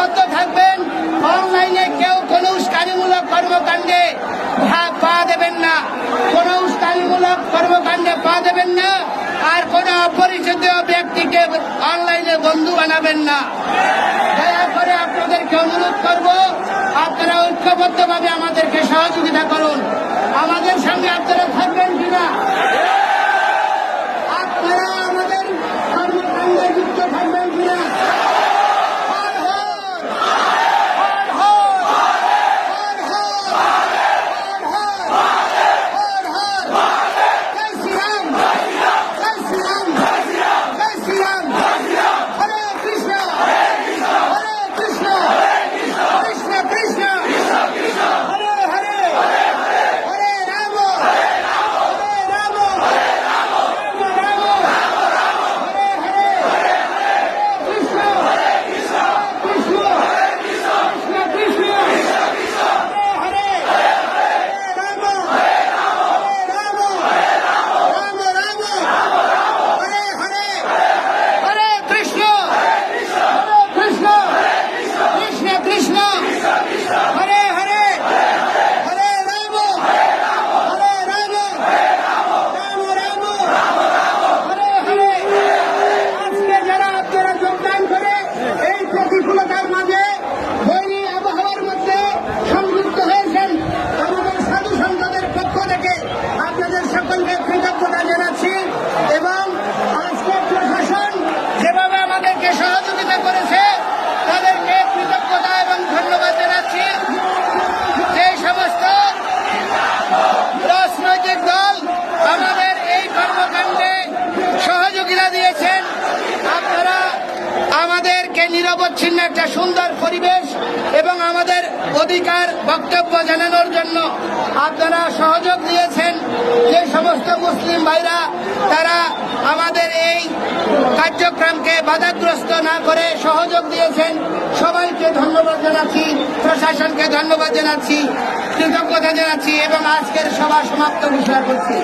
ঐক্যবদ্ধ থাকবেন। অনলাইনে কেউ কোনো উস্কানিমূলক কর্মকাণ্ডে পা দেবেন না, কোনো উস্কানিমূলক কর্মকাণ্ডে পা দেবেন না, আর কোনো অপরিচিত ব্যক্তিকে অনলাইনে বন্ধু বানাবেন না। দয়া করে আপনাদেরকে অনুরোধ করব, আপনারা ঐক্যবদ্ধভাবে আমাদেরকে সহযোগিতা করুন। আমাদের সঙ্গে আপনারা থাকবেন কিনা? আপনারা আমাদের কর্মকাণ্ডে যুক্ত থাকবেন কিনা? নিরবচ্ছিন্ন একটা সুন্দর পরিবেশ এবং আমাদের অধিকার বক্তব্য জানানোর জন্য আপনারা সহযোগ দিয়েছেন। যে সমস্ত মুসলিম ভাইরা তারা আমাদের এই কার্যক্রমকে বাধাগ্রস্ত না করে সহযোগ দিয়েছেন, সবাইকে ধন্যবাদ জানাচ্ছি, প্রশাসনকে ধন্যবাদ জানাচ্ছি, কৃতজ্ঞতা জানাচ্ছি এবং আজকের সভা সমাপ্ত ঘোষণা করছি।